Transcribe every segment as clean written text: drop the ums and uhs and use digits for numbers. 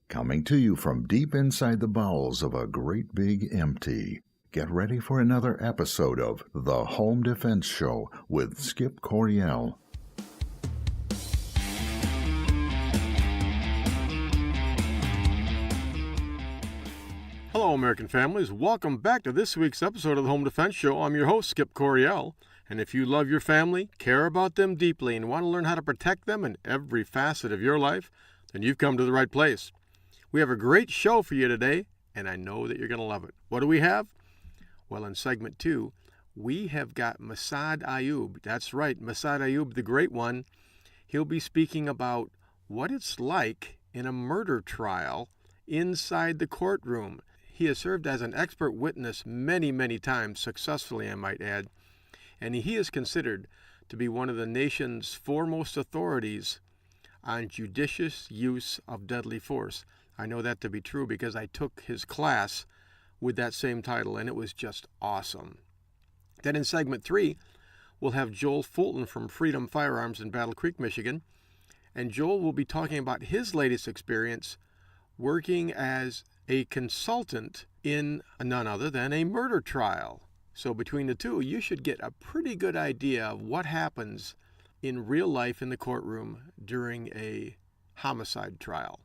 Coming to you from deep inside the bowels of a great big empty. Get ready for another episode of The Home Defense Show with Skip Coryell. Hello, American families. Welcome back to this week's episode of the Home Defense Show. I'm your host, Skip Coryell. And if you love your family, care about them deeply, and want to learn how to protect them in every facet of your life, then you've come to the right place. We have a great show for you today, and I know that you're going to love it. What do we have? Well, in segment 2, we have got Massad Ayoob. That's right, Massad Ayoob, the great one. He'll be speaking about what it's like in a murder trial inside the courtroom. He has served as an expert witness many, many times, successfully, I might add, and he is considered to be one of the nation's foremost authorities on judicious use of deadly force. I know that to be true because I took his class with that same title, and it was just awesome. Then in segment 3, we'll have Joel Fulton from Freedom Firearms in Battle Creek, Michigan, and Joel will be talking about his latest experience working as a consultant in none other than a murder trial. So between the two, you should get a pretty good idea of what happens in real life in the courtroom during a homicide trial.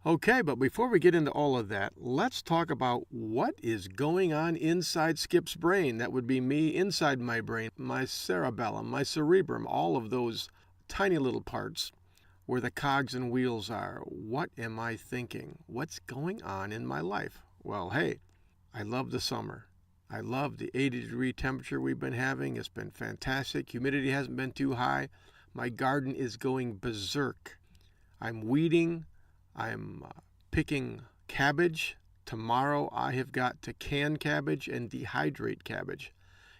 Okay, but before we get into all of that, let's talk about what is going on inside Skip's brain. That would be me inside my brain, my cerebellum, my cerebrum, all of those tiny little parts where the cogs and wheels are. What am I thinking? What's going on in my life? Well, hey, I love the summer. I love the 80-degree temperature we've been having. It's been fantastic. Humidity hasn't been too high. My garden is going berserk. I'm weeding. I'm picking cabbage. Tomorrow I have got to can cabbage and dehydrate cabbage.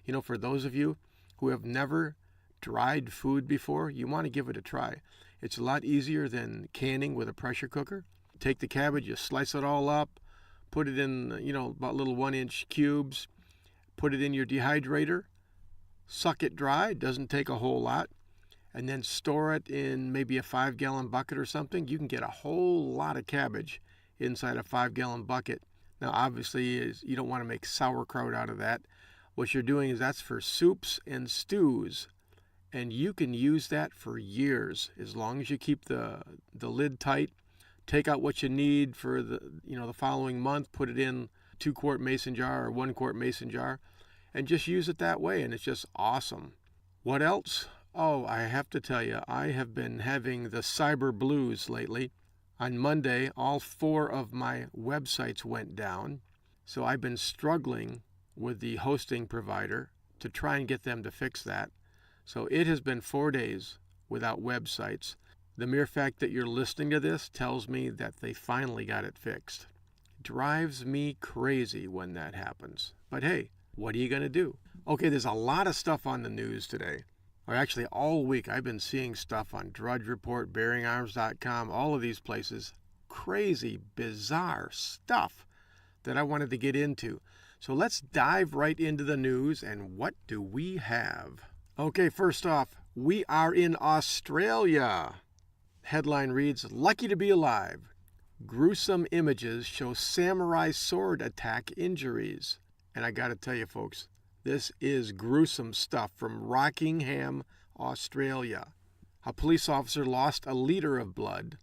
You know, for those of you who have never dried food before, you want to give it a try. It's a lot easier than canning with a pressure cooker. Take the cabbage, you slice it all up, put it in, about little 1-inch cubes, put it in your dehydrator, suck it dry, doesn't take a whole lot, and then store it in maybe a 5-gallon bucket or something. You can get a whole lot of cabbage inside a 5-gallon bucket. Now, obviously, you don't want to make sauerkraut out of that. What you're doing is that's for soups and stews, and you can use that for years as long as you keep the lid tight. Take out what you need for the following month, put it in 2-quart mason jar or 1-quart mason jar, and just use it that way, and it's just awesome. What else? Oh, I have to tell you, I have been having the cyber blues lately. On Monday, all 4 of my websites went down, so I've been struggling with the hosting provider to try and get them to fix that. So it has been 4 days without websites. The mere fact that you're listening to this tells me that they finally got it fixed. Drives me crazy when that happens. But hey, what are you going to do? Okay, there's a lot of stuff on the news today. Or actually, all week I've been seeing stuff on Drudge Report, BearingArms.com, all of these places. Crazy, bizarre stuff that I wanted to get into. So let's dive right into the news, and what do we have? Okay, first off, we are in Australia. Headline reads, "Lucky to be alive. Gruesome images show samurai sword attack injuries." And I got to tell you, folks, this is gruesome stuff from Rockingham, Australia. A police officer lost a liter of blood.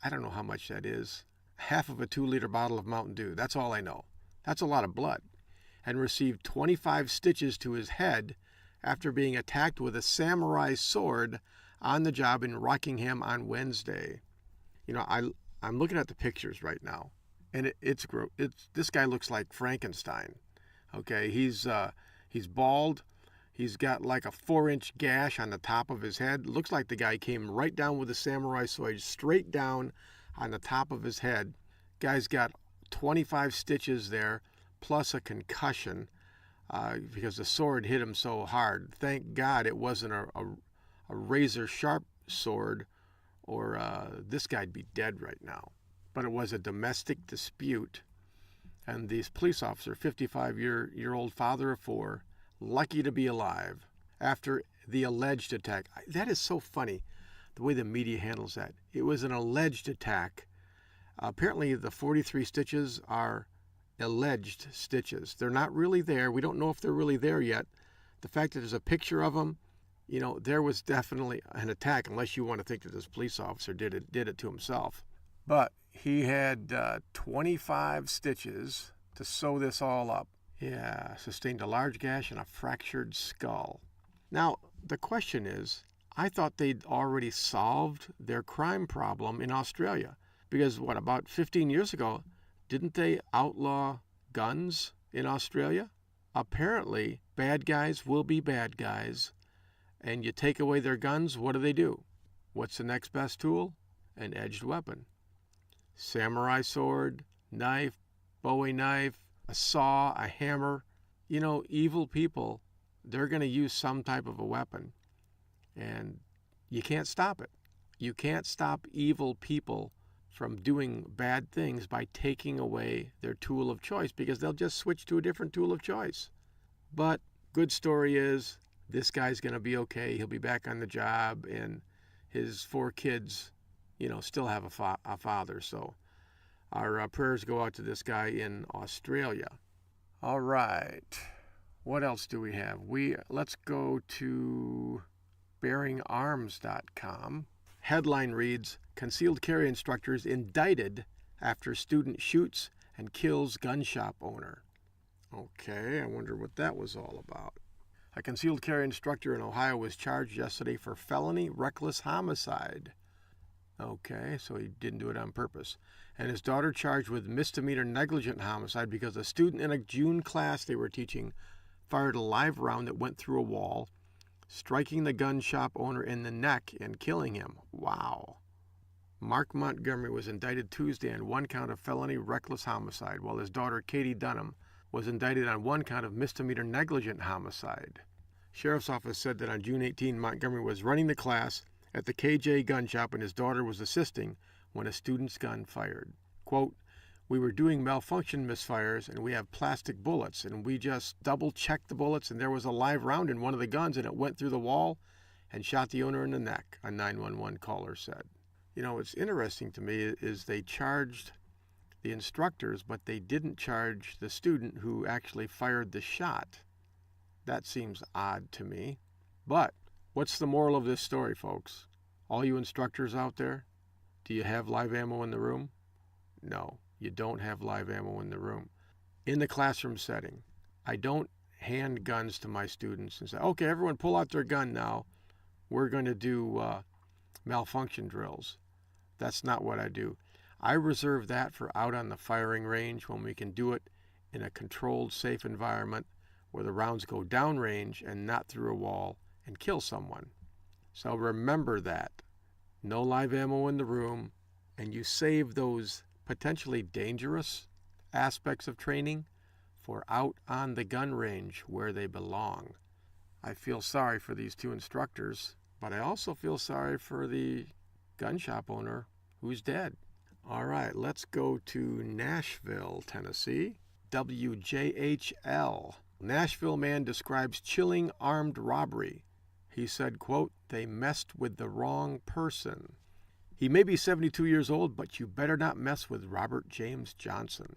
I don't know how much that is. Half of a 2-liter bottle of Mountain Dew. That's all I know. That's a lot of blood. And received 25 stitches to his head after being attacked with a samurai sword on the job in Rockingham on Wednesday. I'm looking at the pictures right now, and it's this guy looks like Frankenstein. Okay, he's bald. He's got like a 4-inch gash on the top of his head. Looks like the guy came right down with a samurai sword, straight down on the top of his head. Guy's got 25 stitches there, plus a concussion because the sword hit him so hard. Thank God it wasn't a razor-sharp sword, or this guy'd be dead right now. But it was a domestic dispute. And this police officer, 55-year-old father of 4, lucky to be alive after the alleged attack. That is so funny, the way the media handles that. It was an alleged attack. Apparently, the 43 stitches are alleged stitches. They're not really there. We don't know if they're really there yet. The fact that there's a picture of them, there was definitely an attack, unless you want to think that this police officer did it to himself. But he had 25 stitches to sew this all up. Yeah, sustained a large gash and a fractured skull. Now, the question is, I thought they'd already solved their crime problem in Australia. Because, about 15 years ago, didn't they outlaw guns in Australia? Apparently, bad guys will be bad guys. And you take away their guns, what do? What's the next best tool? An edged weapon. Samurai sword, knife, Bowie knife, a saw, a hammer. Evil people, they're going to use some type of a weapon. And you can't stop it. You can't stop evil people from doing bad things by taking away their tool of choice, because they'll just switch to a different tool of choice. But good story is, this guy's going to be okay. He'll be back on the job, and his 4 kids, still have a father. So our prayers go out to this guy in Australia. All right. What else do we have? Let's go to bearingarms.com. Headline reads, Concealed carry instructors indicted after student shoots and kills gun shop owner. Okay, I wonder what that was all about. A concealed carry instructor in Ohio was charged yesterday for felony reckless homicide. Okay, so he didn't do it on purpose. And his daughter charged with misdemeanor negligent homicide because a student in a June class they were teaching fired a live round that went through a wall, striking the gun shop owner in the neck and killing him. Wow. Mark Montgomery was indicted Tuesday on 1 count of felony reckless homicide, while his daughter Katie Dunham was indicted on 1 count of misdemeanor negligent homicide. Sheriff's office said that on June 18, Montgomery was running the class at the KJ gun shop and his daughter was assisting when a student's gun fired. Quote, we were doing malfunction misfires and we have plastic bullets and we just double-checked the bullets and there was a live round in one of the guns and it went through the wall and shot the owner in the neck, a 911 caller said. What's interesting to me is they charged the instructors, but they didn't charge the student who actually fired the shot. That seems odd to me. But what's the moral of this story, folks? All you instructors out there, do you have live ammo in the room? No, you don't have live ammo in the room. In the classroom setting, I don't hand guns to my students and say, okay, everyone pull out their gun now. We're going to do malfunction drills. That's not what I do. I reserve that for out on the firing range when we can do it in a controlled, safe environment where the rounds go downrange and not through a wall and kill someone. So remember that. No live ammo in the room, and you save those potentially dangerous aspects of training for out on the gun range where they belong. I feel sorry for these 2 instructors, but I also feel sorry for the gun shop owner who's dead. All right, let's go to Nashville, Tennessee. WJHL. Nashville man describes chilling armed robbery. He said, quote, they messed with the wrong person. He may be 72 years old, but you better not mess with Robert James Johnson.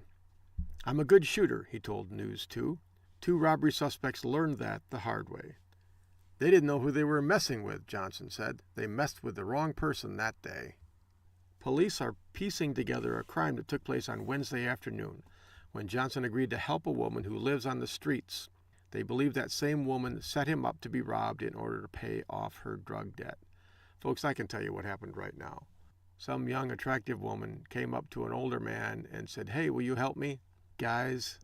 I'm a good shooter, he told News 2. 2 robbery suspects learned that the hard way. They didn't know who they were messing with, Johnson said. They messed with the wrong person that day. Police are piecing together a crime that took place on Wednesday afternoon when Johnson agreed to help a woman who lives on the streets. They believe that same woman set him up to be robbed in order to pay off her drug debt. Folks, I can tell you what happened right now. Some young, attractive woman came up to an older man and said, hey, will you help me? Guys,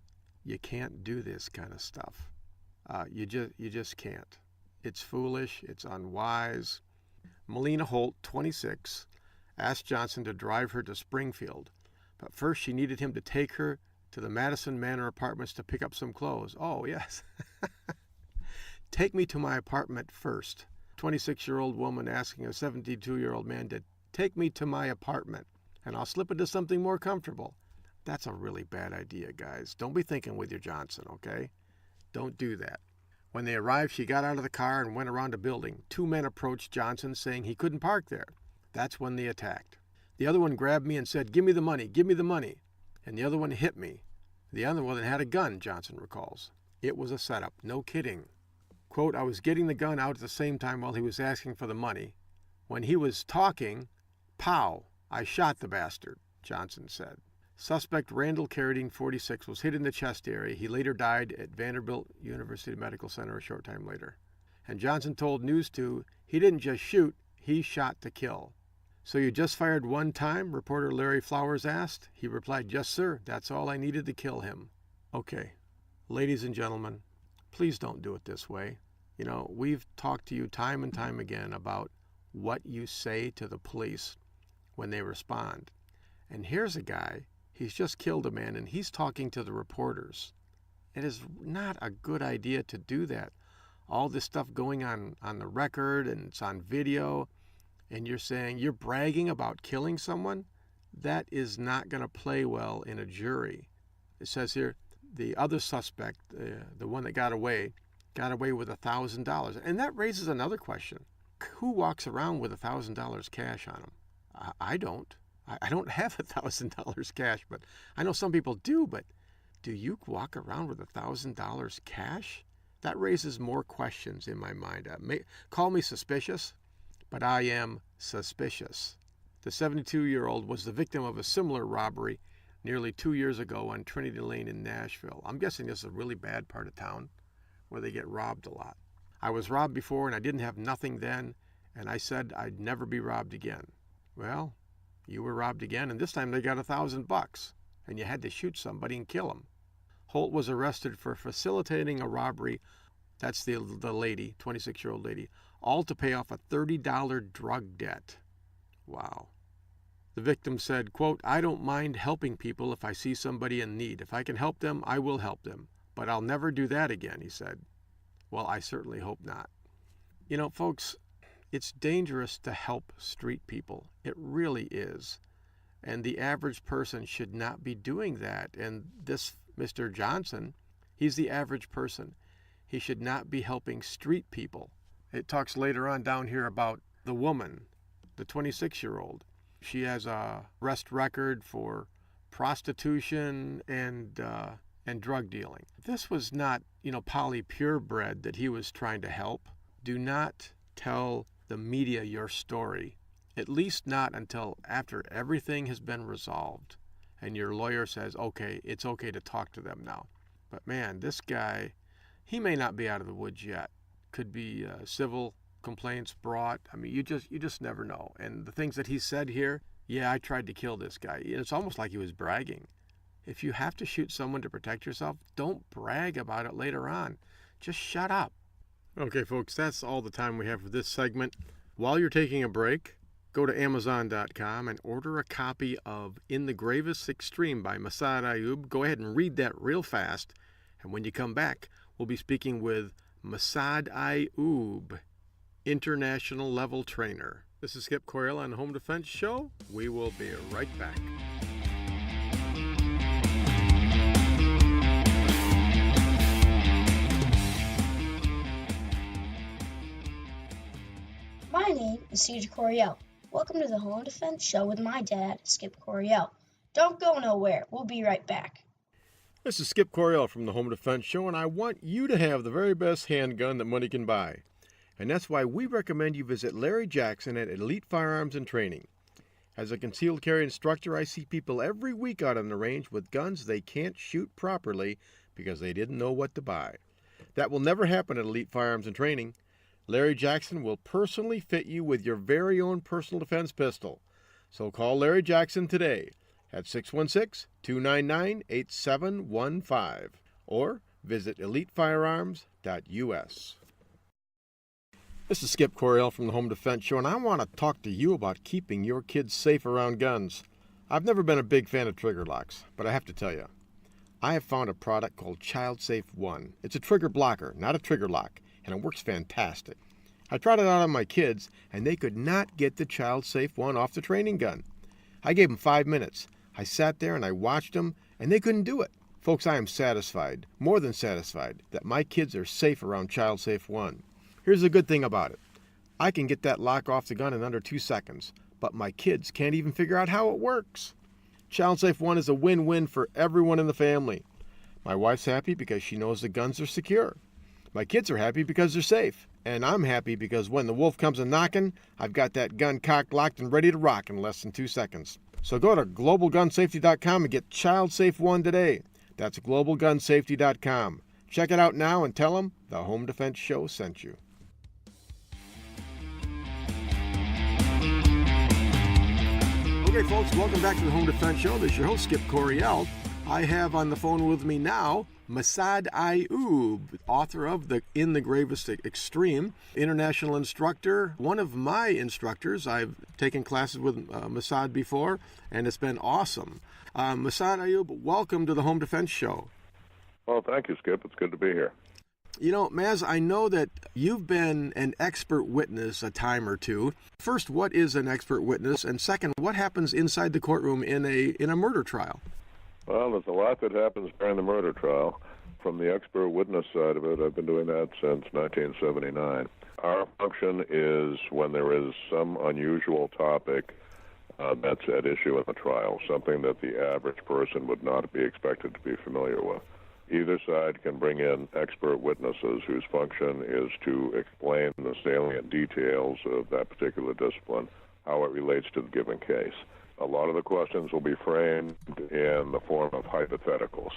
you can't do this kind of stuff. You just can't. It's foolish. It's unwise. Melina Holt, 26, asked Johnson to drive her to Springfield. But first she needed him to take her to the Madison Manor Apartments to pick up some clothes. Oh, yes. Take me to my apartment first. 26-year-old woman asking a 72-year-old man to take me to my apartment, and I'll slip into something more comfortable. That's a really bad idea, guys. Don't be thinking with your Johnson, okay? Don't do that. When they arrived, she got out of the car and went around a building. 2 men approached Johnson, saying he couldn't park there. That's when they attacked. The other one grabbed me and said, "Give me the money, give me the money." And the other one hit me. The other one had a gun, Johnson recalls. It was a setup, no kidding. Quote, "I was getting the gun out at the same time while he was asking for the money. When he was talking, pow, I shot the bastard," Johnson said. Suspect Randall Carradine, 46, was hit in the chest area. He later died at Vanderbilt University Medical Center a short time later. And Johnson told News 2, he didn't just shoot, he shot to kill. "So you just fired one time?" reporter Larry Flowers asked. He replied, "Yes, sir. That's all I needed to kill him." Okay, ladies and gentlemen, please don't do it this way. You know, we've talked to you time and time again about what you say to the police when they respond. And here's a guy, he's just killed a man, and he's talking to the reporters. It is not a good idea to do that. All this stuff going on the record, and it's on video, and you're saying you're bragging about killing someone, that is not going to play well in a jury. It says here, the other suspect, the one that got away with $1,000. And that raises another question. Who walks around with $1,000 cash on them? I don't. I don't have $1,000 cash, but I know some people do. But do you walk around with $1,000 cash? That raises more questions in my mind. Call me suspicious, but I am suspicious. The 72-year-old was the victim of a similar robbery nearly 2 years ago on Trinity Lane in Nashville. I'm guessing this is a really bad part of town where they get robbed a lot. "I was robbed before and I didn't have nothing then, and I said I'd never be robbed again." Well, you were robbed again, and this time they got $1,000, and you had to shoot somebody and kill him. Holt was arrested for facilitating a robbery. That's the lady, 26-year-old lady, all to pay off a $30 drug debt. Wow. The victim said, quote, "I don't mind helping people if I see somebody in need. If I can help them, I will help them. But I'll never do that again," he said. Well, I certainly hope not. You know, folks, it's dangerous to help street people. It really is. And the average person should not be doing that. And this Mr. Johnson, he's the average person. He should not be helping street people. It talks later on down here about the woman, the 26-year-old. She has a arrest record for prostitution and drug dealing. This was not, Polly Purebred that he was trying to help. Do not tell the media your story, at least not until after everything has been resolved and your lawyer says, okay, it's okay to talk to them now. But man, this guy, he may not be out of the woods yet. Could be civil complaints brought. I mean, you just never know. And the things that he said here, yeah, I tried to kill this guy. It's almost like he was bragging. If you have to shoot someone to protect yourself, don't brag about it later on. Just shut up. Okay, folks, that's all the time we have for this segment. While you're taking a break, go to Amazon.com and order a copy of In the Gravest Extreme by Massad Ayoob. Go ahead and read that real fast. And when you come back, we'll be speaking with Massad Ayoob, international level trainer. This is Skip Coryell on the Home Defense Show. We will be right back. My name is CJ Coryell. Welcome to the Home Defense Show with my dad, Skip Coryell. Don't go nowhere. We'll be right back. This is Skip Coryell from the Home Defense Show, and I want you to have the very best handgun that money can buy. And that's why we recommend you visit Larry Jackson at Elite Firearms and Training. As a concealed carry instructor, I see people every week out on the range with guns they can't shoot properly because they didn't know what to buy. That will never happen at Elite Firearms and Training. Larry Jackson will personally fit you with your very own personal defense pistol. So call Larry Jackson today at 616-299-8715 or visit elitefirearms.us. This is Skip Coryell from the Home Defense Show, and I want to talk to you about keeping your kids safe around guns. I've never been a big fan of trigger locks, but I have to tell you, I have found a product called Child Safe One. It's a trigger blocker, not a trigger lock, and it works fantastic. I tried it out on my kids, and they could not get the Child Safe One off the training gun. I gave them 5 minutes. I sat there and I watched them, and they couldn't do it. Folks, I am satisfied, more than satisfied, that my kids are safe around Child Safe One. Here's the good thing about it. I can get that lock off the gun in under 2 seconds. but my kids can't even figure out how it works. Child Safe 1 is a win-win for everyone in the family. My wife's happy because she knows the guns are secure. My kids are happy because they're safe. And I'm happy because when the wolf comes a-knocking, I've got that gun cocked, locked, and ready to rock in less than 2 seconds. So go to globalgunsafety.com and get Child Safe 1 today. That's globalgunsafety.com. Check it out now and tell them the Home Defense Show sent you. Okay, folks, welcome back to the Home Defense Show. This is your host, Skip Coryell. I have on the phone with me now Massad Ayoob, author of In the Gravest Extreme, international instructor, one of my instructors. I've taken classes with Massad before, and it's been awesome. Massad Ayoob, welcome to the Home Defense Show. Well, thank you, Skip. It's good to be here. You know, Maz, I know that you've been an expert witness a time or two. First, what is an expert witness? And second, what happens inside the courtroom in a murder trial? Well, there's a lot that happens during the murder trial. From the expert witness side of it, I've been doing that since 1979. Our function is when there is some unusual topic that's at issue in the trial, something that the average person would not be expected to be familiar with. Either side can bring in expert witnesses whose function is to explain the salient details of that particular discipline, how it relates to the given case. A lot of the questions will be framed in the form of hypotheticals.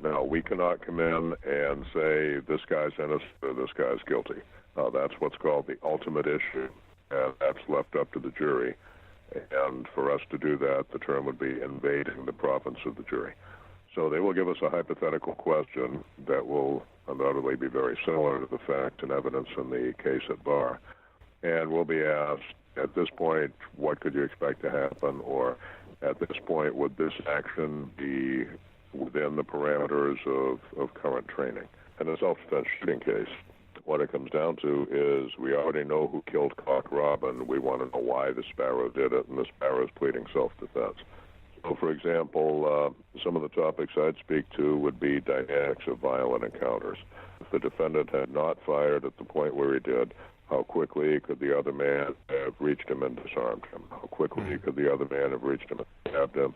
Now, we cannot come in and say this guy's innocent or this guy's guilty. That's what's called the ultimate issue, and that's left up to the jury. And for us to do that, the term would be invading the province of the jury. So they will give us a hypothetical question that will undoubtedly be very similar to the fact and evidence in the case at bar. And we'll be asked, at this point, what could you expect to happen? Or at this point, would this action be within the parameters of current training? In a self-defense shooting case, what it comes down to is we already know who killed Cock Robin. We want to know why the Sparrow did it, and the Sparrow is pleading self-defense. So, for example, some of the topics I'd speak to would be dynamics of violent encounters. If the defendant had not fired at the point where he did, how quickly could the other man have reached him and disarmed him? How quickly could the other man have reached him and stabbed him?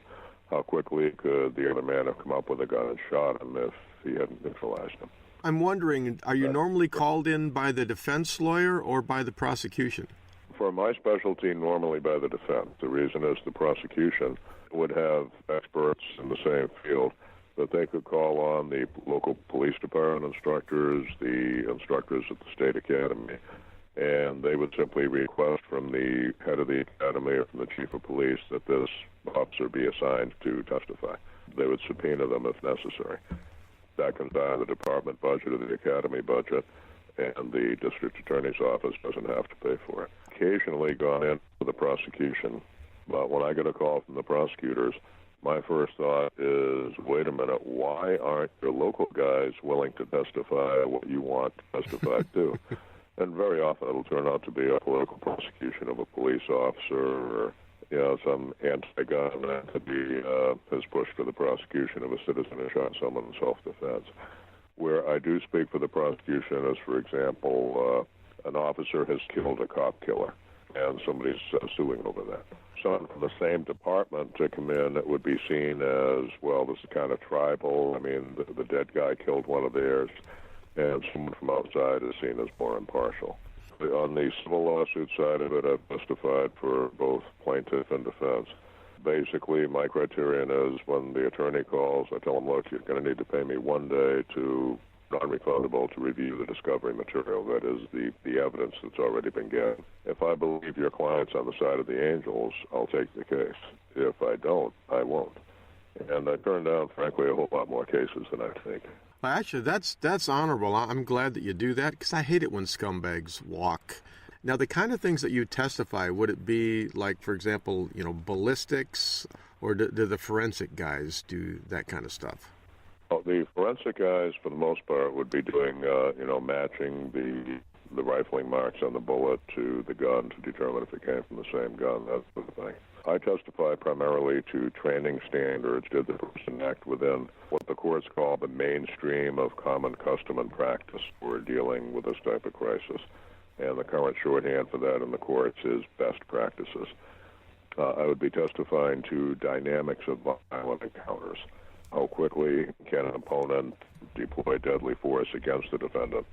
How quickly could the other man have come up with a gun and shot him if he hadn't neutralized him? I'm wondering, are you normally called in by the defense lawyer or by the prosecution? For my specialty, normally by the defense. The reason is the prosecution would have experts in the same field that they could call on the local police department instructors, the instructors at the state academy, and they would simply request from the head of the academy or from the chief of police that this officer be assigned to testify. They would subpoena them if necessary. That comes out of the department budget or the academy budget, and the district attorney's office doesn't have to pay for it. Occasionally gone in for the prosecution, but when I get a call from the prosecutors, my first thought is, wait a minute, why aren't your local guys willing to testify what you want to testify to? And very often it'll turn out to be a political prosecution of a police officer or, some anti-gun entity has pushed for the prosecution of a citizen who shot someone in self-defense. Where I do speak for the prosecution is, for example, an officer has killed a cop killer, and somebody's suing over that. Someone from the same department to come in, it would be seen as, well, this is kind of tribal. I mean, the dead guy killed one of theirs, and someone from outside is seen as more impartial. On the civil lawsuit side of it, I've testified for both plaintiff and defense. Basically, my criterion is when the attorney calls, I tell them, look, you're going to need to pay me one day to non-refundable to review the discovery material, that is, the evidence that's already been given. If I believe your client's on the side of the angels, I'll take the case. If I don't, I won't. And I turn down, frankly, a whole lot more cases than I think. Well, actually, that's honorable. I'm glad that you do that, because I hate it when scumbags walk. Now, the kind of things that you testify, would it be like, for example, ballistics, or do the forensic guys do that kind of stuff? Well, the forensic guys, for the most part, would be doing, matching the rifling marks on the bullet to the gun to determine if it came from the same gun, that sort of thing. I testify primarily to training standards. Did the person act within what the courts call the mainstream of common custom and practice for dealing with this type of crisis? And the current shorthand for that in the courts is best practices. I would be testifying to dynamics of violent encounters. How quickly can an opponent deploy deadly force against the defendant?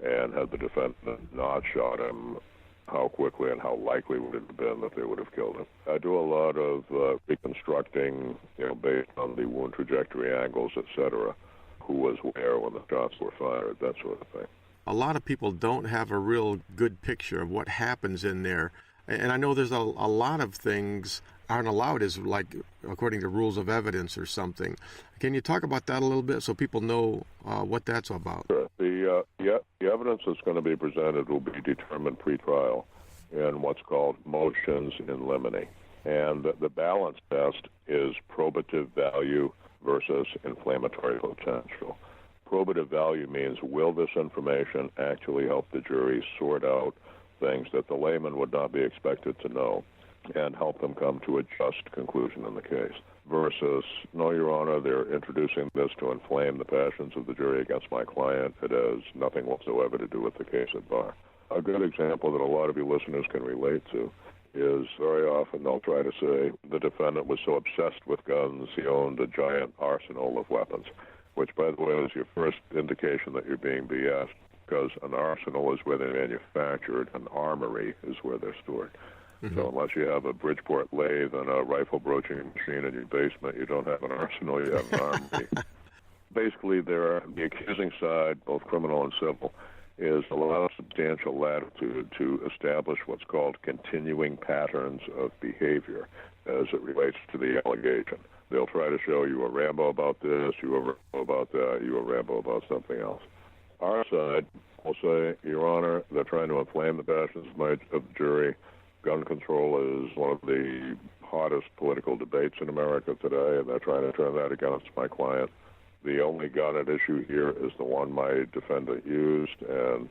And had the defendant not shot him, how quickly and how likely would it have been that they would have killed him? I do a lot of reconstructing, based on the wound trajectory angles, etc., who was where when the shots were fired, that sort of thing. A lot of people don't have a real good picture of what happens in there. And I know there's a lot of things aren't allowed, as like according to rules of evidence or something. Can you talk about that a little bit so people know what that's about? Sure. The evidence that's going to be presented will be determined pre-trial in what's called motions in limine. And the balance test is probative value versus inflammatory potential. Probative value means, will this information actually help the jury sort out things that the layman would not be expected to know and help them come to a just conclusion in the case? Versus, no, Your Honor, they're introducing this to inflame the passions of the jury against my client. It has nothing whatsoever to do with the case at bar. A good example that a lot of you listeners can relate to is very often they'll try to say the defendant was so obsessed with guns he owned a giant arsenal of weapons, which, by the way, is your first indication that you're being BS, because an arsenal is where they're manufactured, an armory is where they're stored. Mm-hmm. So unless you have a Bridgeport lathe and a rifle broaching machine in your basement, you don't have an arsenal, you have an armory. Basically, the accusing side, both criminal and civil, is allowed substantial latitude to establish what's called continuing patterns of behavior as it relates to the allegation. They'll try to show you were Rambo about this, you were Rambo about that, you were Rambo about something else. Our side will say, Your Honor, they're trying to inflame the passions of the jury. Gun control is one of the hottest political debates in America today, and they're trying to turn that against my client. The only gun at issue here is the one my defendant used, and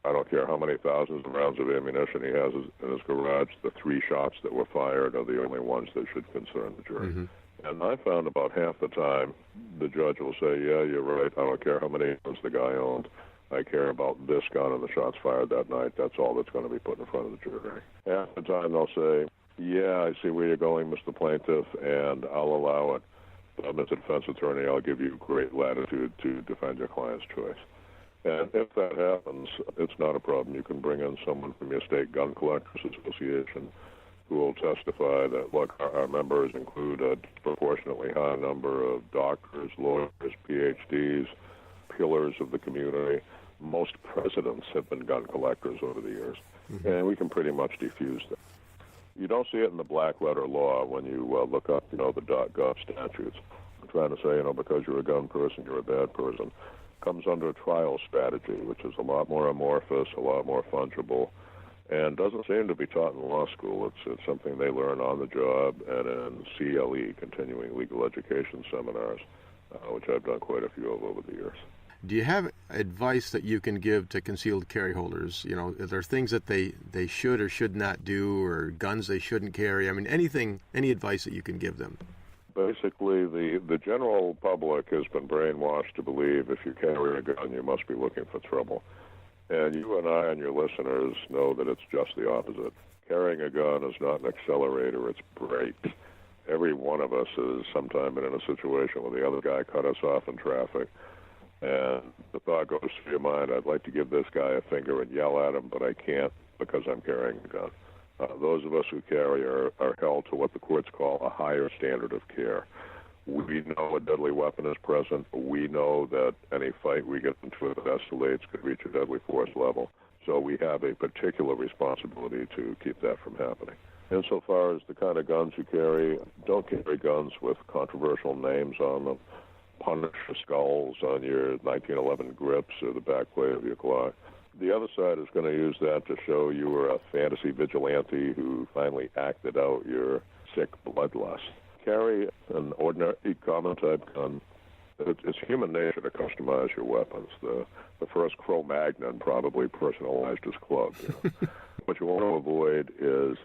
I don't care how many thousands of rounds of ammunition he has in his garage, the 3 shots that were fired are the only ones that should concern the jury. Mm-hmm. And I found about half the time the judge will say, yeah, you're right, I don't care how many guns the guy owned. I care about this gun and the shots fired that night. That's all that's going to be put in front of the jury. Half the time they'll say, yeah, I see where you're going, Mr. Plaintiff, and I'll allow it. But as a defense attorney, I'll give you great latitude to defend your client's choice. And if that happens, it's not a problem. You can bring in someone from your state gun collectors association who will testify that, look, our members include a disproportionately high number of doctors, lawyers, PhDs, pillars of the community. Most presidents have been gun collectors over the years, and we can pretty much defuse that. You don't see it in the black letter law when you look up, the .gov statutes. I'm trying to say, because you're a gun person, you're a bad person. Comes under trial strategy, which is a lot more amorphous, a lot more fungible, and doesn't seem to be taught in law school. It's something they learn on the job and in CLE, continuing legal education seminars, which I've done quite a few of over the years. Do you have advice that you can give to concealed carry holders? Are there things that they should or should not do, or guns they shouldn't carry? I mean, any advice that you can give them? Basically, the general public has been brainwashed to believe if you carry a gun, you must be looking for trouble. And you and I and your listeners know that it's just the opposite. Carrying a gun is not an accelerator, it's brakes. Every one of us has sometime been in a situation where the other guy cut us off in traffic, and the thought goes through your mind, I'd like to give this guy a finger and yell at him, but I can't because I'm carrying a gun. Those of us who carry are held to what the courts call a higher standard of care. We know a deadly weapon is present. We know that any fight we get into that escalates could reach a deadly force level. So we have a particular responsibility to keep that from happening. Insofar as the kind of guns you carry, don't carry guns with controversial names on them. Punisher skulls on your 1911 grips or the backplate of your Glock. The other side is going to use that to show you were a fantasy vigilante who finally acted out your sick bloodlust. Carry an ordinary common type gun. It's human nature to customize your weapons. The first Cro-Magnon probably personalized his club. What you want to avoid is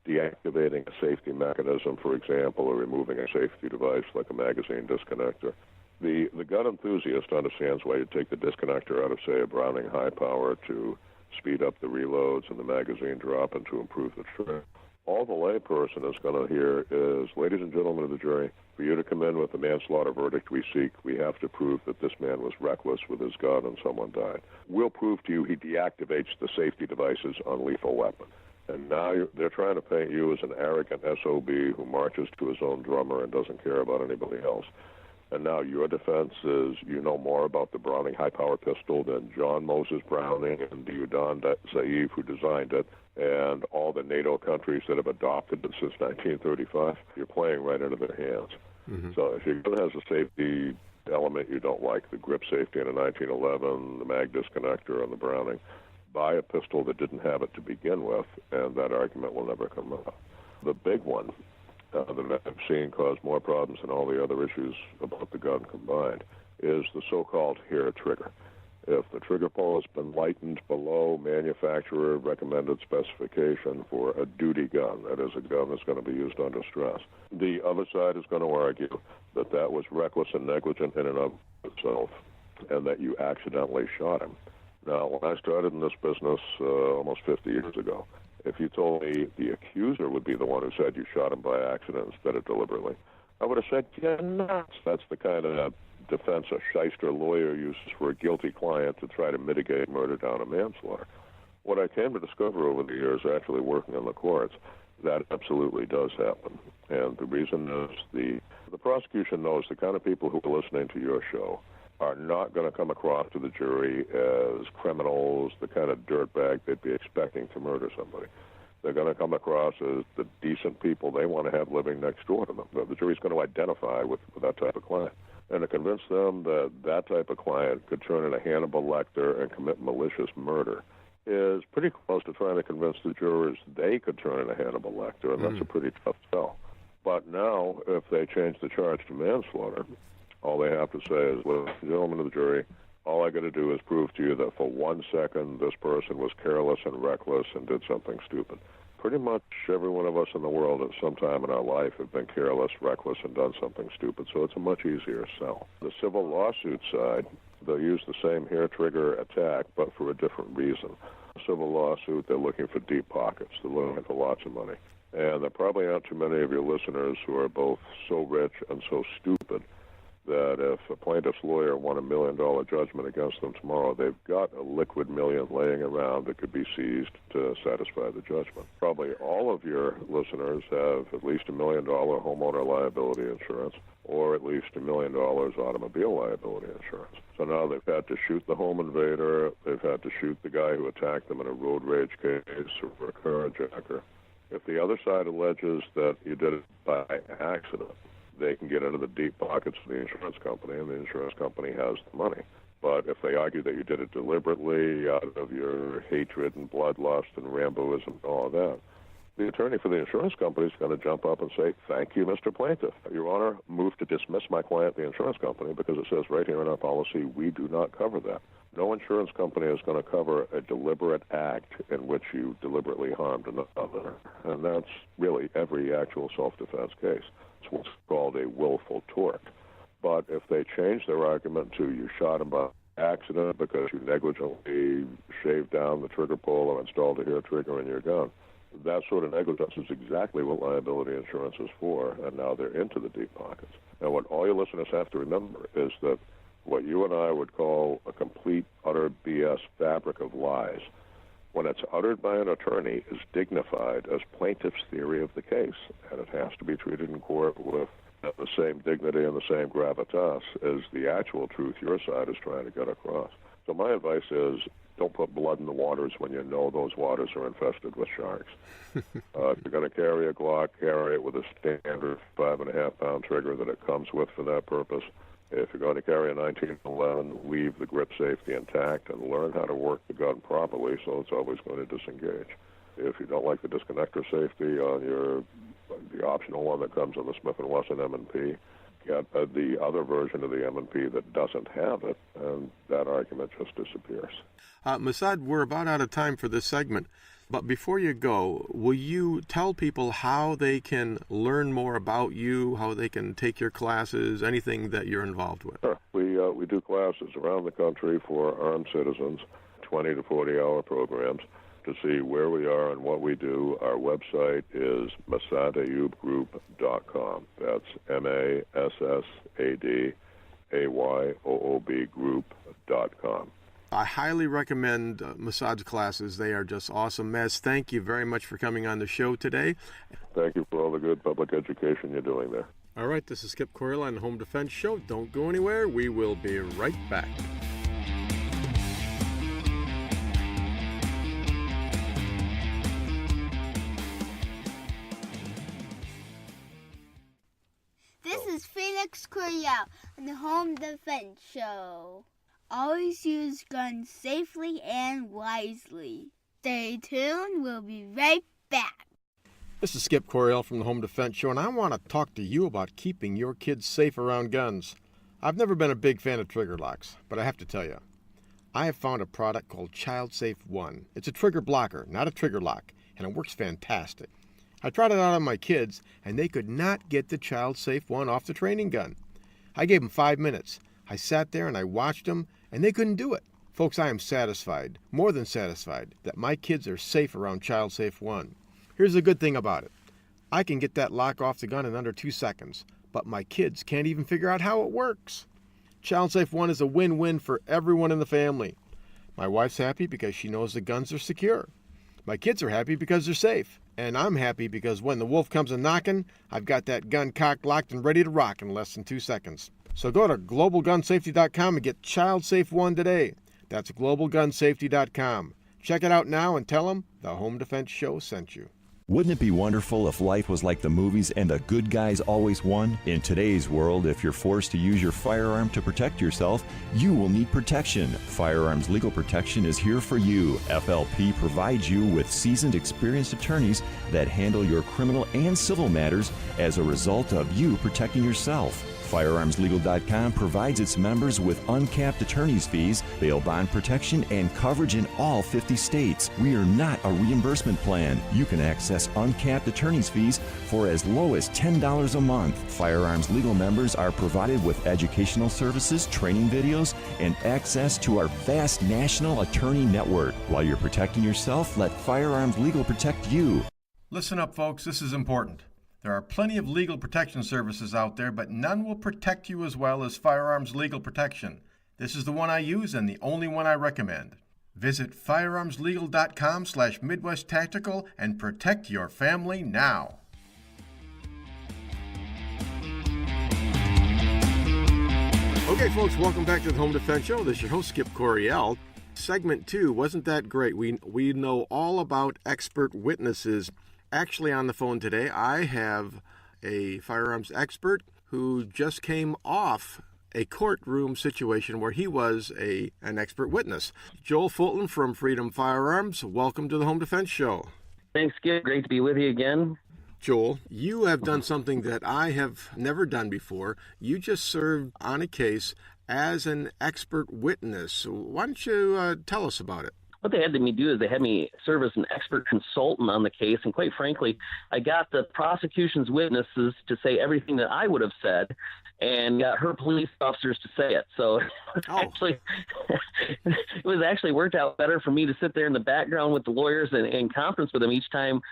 deactivating a safety mechanism, for example, or removing a safety device like a magazine disconnector. The gun enthusiast understands why you take the disconnector out of, say, a Browning high power to speed up the reloads and the magazine drop and to improve the trigger. All the layperson is going to hear is, ladies and gentlemen of the jury, for you to come in with the manslaughter verdict we seek, we have to prove that this man was reckless with his gun and someone died. We'll prove to you he deactivates the safety devices on lethal weapon. And now they're trying to paint you as an arrogant SOB who marches to his own drummer and doesn't care about anybody else. And now your defense is you know more about the Browning high-power pistol than John Moses Browning and Diudan Zaev, who designed it, and all the NATO countries that have adopted it since 1935. You're playing right into their hands. Mm-hmm. So if your gun has a safety element you don't like, the grip safety in a 1911, the mag disconnector on the Browning, buy a pistol that didn't have it to begin with, and that argument will never come up. The big one that I've seen cause more problems than all the other issues about the gun combined is the so-called hair trigger. If the trigger pull has been lightened below manufacturer recommended specification for a duty gun, that is a gun that's going to be used under stress, the other side is going to argue that that was reckless and negligent in and of itself and that you accidentally shot him. Now, when I started in this business almost 50 years ago, if you told me the accuser would be the one who said you shot him by accident instead of deliberately, I would have said, you're nuts. That's the kind of defense a shyster lawyer uses for a guilty client to try to mitigate murder down to manslaughter. What I came to discover over the years, actually working in the courts, that absolutely does happen. And the reason is the prosecution knows the kind of people who are listening to your show are not going to come across to the jury as criminals, the kind of dirtbag they'd be expecting to murder somebody. They're going to come across as the decent people they want to have living next door to them. The jury's going to identify with that type of client. And to convince them that that type of client could turn into Hannibal Lecter and commit malicious murder is pretty close to trying to convince the jurors they could turn into Hannibal Lecter, and that's a pretty tough sell. But now, if they change the charge to manslaughter, all they have to say is, well, gentlemen of the jury, all I got to do is prove to you that for 1 second this person was careless and reckless and did something stupid. Pretty much every one of us in the world at some time in our life have been careless, reckless, and done something stupid, so it's a much easier sell. The civil lawsuit side, they'll use the same hair trigger attack, but for a different reason. A civil lawsuit, they're looking for deep pockets. They're looking for lots of money. And there probably aren't too many of your listeners who are both so rich and so stupid that if a plaintiff's lawyer won $1 million judgment against them tomorrow, they've got a liquid million laying around that could be seized to satisfy the judgment. Probably all of your listeners have at least $1 million homeowner liability insurance or at least $1 million automobile liability insurance. So now they've had to shoot the home invader, they've had to shoot the guy who attacked them in a road rage case or a carjacker. If the other side alleges that you did it by accident, they can get into the deep pockets of the insurance company, and the insurance company has the money. But if they argue that you did it deliberately out of your hatred and bloodlust and Ramboism and all of that, the attorney for the insurance company is going to jump up and say, thank you, Mr. Plaintiff. Your Honor, move to dismiss my client, the insurance company, because it says right here in our policy, we do not cover that. No insurance company is going to cover a deliberate act in which you deliberately harmed another. And that's really every actual self-defense case. It's what's called a willful tort. But if they change their argument to you shot him by accident because you negligently shaved down the trigger pull or installed a hair trigger in your gun, that sort of negligence is exactly what liability insurance is for, and now they're into the deep pockets. Now, what all your listeners have to remember is that what you and I would call a complete, utter BS fabric of lies, when it's uttered by an attorney, is dignified as plaintiff's theory of the case, and it has to be treated in court with the same dignity and the same gravitas as the actual truth your side is trying to get across. So my advice is, don't put blood in the waters when you know those waters are infested with sharks. If you're going to carry a Glock, carry it with a standard 5.5-pound trigger that it comes with for that purpose. If you're going to carry a 1911, leave the grip safety intact and learn how to work the gun properly so it's always going to disengage. If you don't like the disconnector safety on the optional one that comes on the Smith & Wesson M&P, get the other version of the M&P that doesn't have it, and that argument just disappears. Massad, we're about out of time for this segment, but before you go, will you tell people how they can learn more about you, how they can take your classes, anything that you're involved with? Sure. We do classes around the country for armed citizens, 20 to 40-hour programs. To see where we are and what we do, our website is MassadAyoobGroup.com. That's MASSADAYOOB Group.com. I highly recommend massage classes. They are just awesome. Maz, thank you very much for coming on the show today. Thank you for all the good public education you're doing there. All right, this is Skip Coriel on the Home Defense Show. Don't go anywhere. We will be right back. This is Felix Coriel on the Home Defense Show. Always use guns safely and wisely. Stay tuned. We'll be right back. This is Skip Coriel from the Home Defense Show, and I want to talk to you about keeping your kids safe around guns. I've never been a big fan of trigger locks, but I have to tell you, I have found a product called Child Safe One. It's a trigger blocker, not a trigger lock, and it works fantastic. I tried it out on my kids, and they could not get the Child Safe One off the training gun. I gave them 5 minutes. I sat there and I watched them, and they couldn't do it. Folks, I am satisfied, more than satisfied, that my kids are safe around Child Safe One. Here's the good thing about it. I can get that lock off the gun in under 2 seconds, but my kids can't even figure out how it works. Child Safe One is a win-win for everyone in the family. My wife's happy because she knows the guns are secure. My kids are happy because they're safe. And I'm happy because when the wolf comes a-knocking, I've got that gun cocked, locked, and ready to rock in less than 2 seconds. So go to globalgunsafety.com and get Child Safe One today. That's globalgunsafety.com. Check it out now and tell them the Home Defense Show sent you. Wouldn't it be wonderful if life was like the movies and the good guys always won? In today's world, if you're forced to use your firearm to protect yourself, you will need protection. Firearms Legal Protection is here for you. FLP provides you with seasoned, experienced attorneys that handle your criminal and civil matters as a result of you protecting yourself. FirearmsLegal.com provides its members with uncapped attorney's fees, bail bond protection, and coverage in all 50 states. We are not a reimbursement plan. You can access uncapped attorney's fees for as low as $10 a month. Firearms Legal members are provided with educational services, training videos, and access to our vast national attorney network. While you're protecting yourself, let Firearms Legal protect you. Listen up, folks. This is important. There are plenty of legal protection services out there, but none will protect you as well as Firearms Legal Protection. This is the one I use and the only one I recommend. Visit firearmslegal.com/Midwest Tactical and protect your family now. Okay, folks, welcome back to the Home Defense Show. This is your host, Skip Coriel. Segment 2, wasn't that great? We know all about expert witnesses. Actually, on the phone today, I have a firearms expert who just came off a courtroom situation where he was an expert witness. Joel Fulton from Freedom Firearms, welcome to the Home Defense Show. Thanks, Skip. Great to be with you again. Joel, you have done something that I have never done before. You just served on a case as an expert witness. Why don't you tell us about it? What they had me do is they had me serve as an expert consultant on the case, and quite frankly, I got the prosecution's witnesses to say everything that I would have said, and got her police officers to say it. So it was actually worked out better for me to sit there in the background with the lawyers and conference with them each time.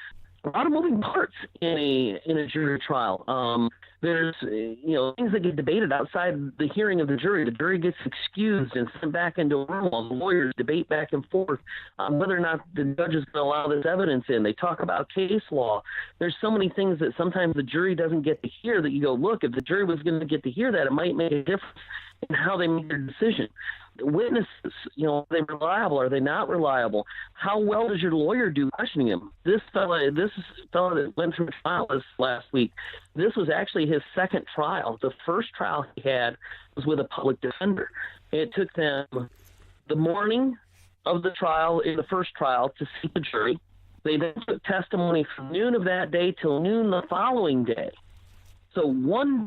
A lot of moving parts in a jury trial. There's things that get debated outside the hearing of the jury. The jury gets excused and sent back into a room while the lawyers debate back and forth on whether or not the judge is going to allow this evidence in. They talk about case law. There's so many things that sometimes the jury doesn't get to hear that you go, look, if the jury was going to get to hear that, it might make a difference in how they make their decision. Witnesses, are they reliable? Are they not reliable? How well does your lawyer do questioning him? This fella that went through trial this last week, this was actually his second trial. The first trial he had was with a public defender. It took them the morning of the trial, in the first trial, to seat the jury. They then took testimony from noon of that day till noon the following day. So one